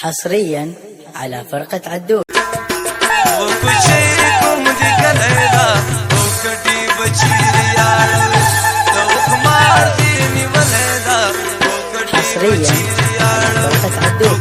حصريا على فرقة عدول. حصريا على فرقة عدول.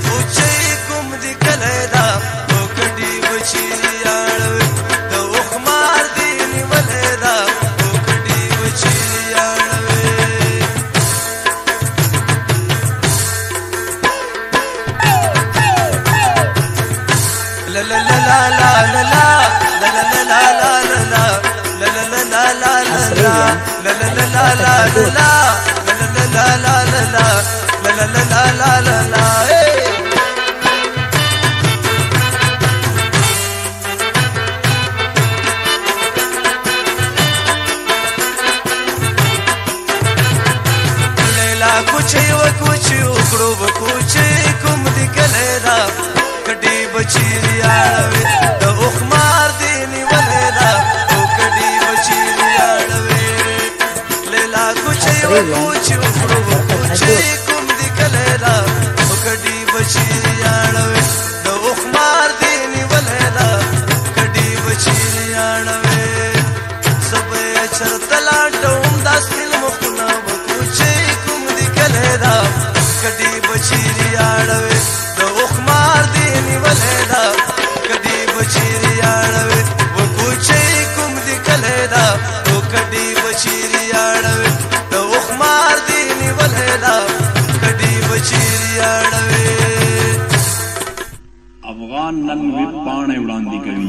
افغان نن ویب پاڼې وړاندې کوي.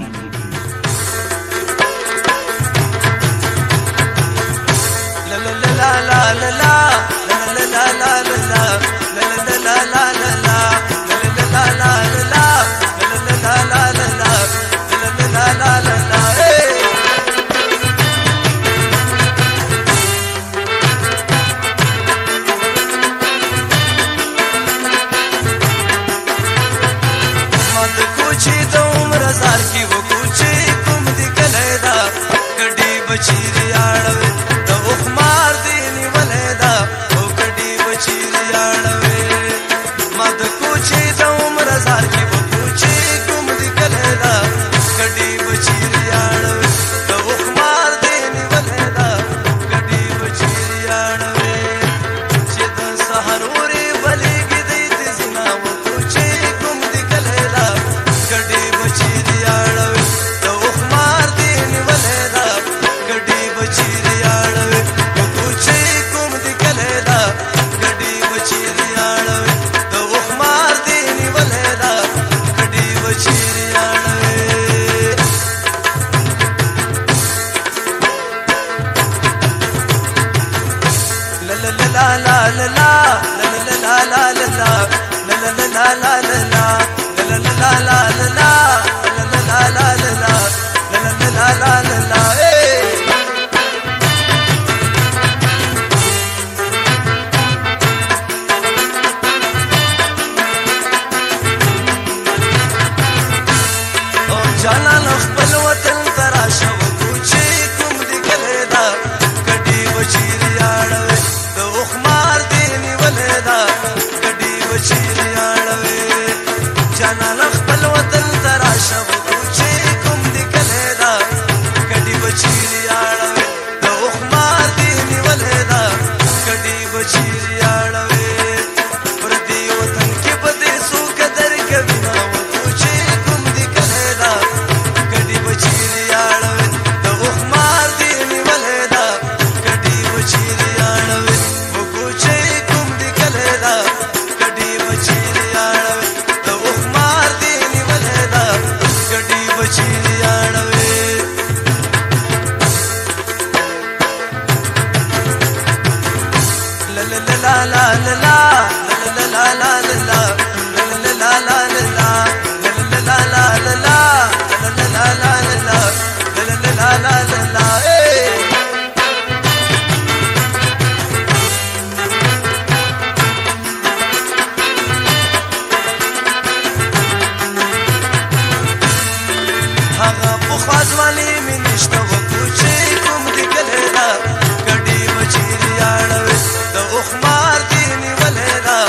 د اوخمار دی نیولې دا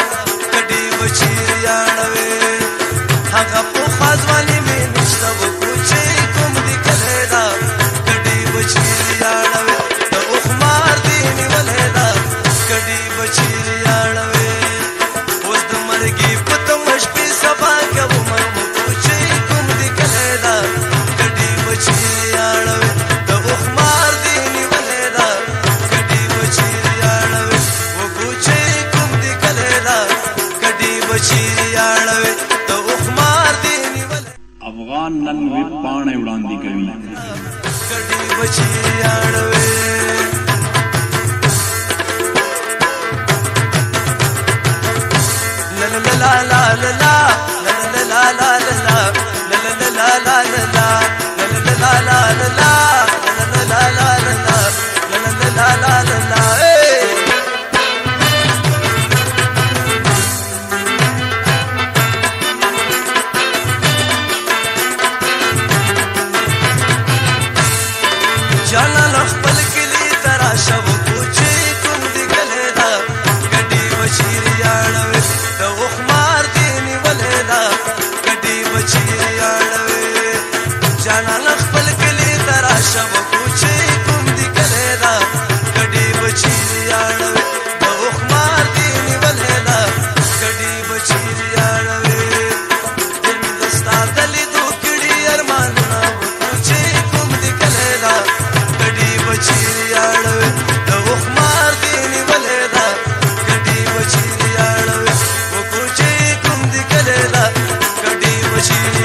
کډي بچی یاړوي نن وی پاڼې وړاندې کوي کډي بچي اړوي لا لا لا لا لا لا لا لا لا لا لا لا جانا خپل کلی ترا شو کوچی کوم دی ګلدا ګډي بچی اړوي د وخمار دی نیولدا ګډي بچی اړوي جانا خپل کلی ترا شو کوچی کوم دی ګلدا ګډي بچی اړوي د وخمار دی نیولدا ګډي بچی اړوي دل دستا دلی دوکړي ارمانونه کوچی کوم دی ګلدا بچی اړوي د وخمار دی نیولې دا ګډي بچی اړوي و کوچي کوم دی کله دا ګډي بچی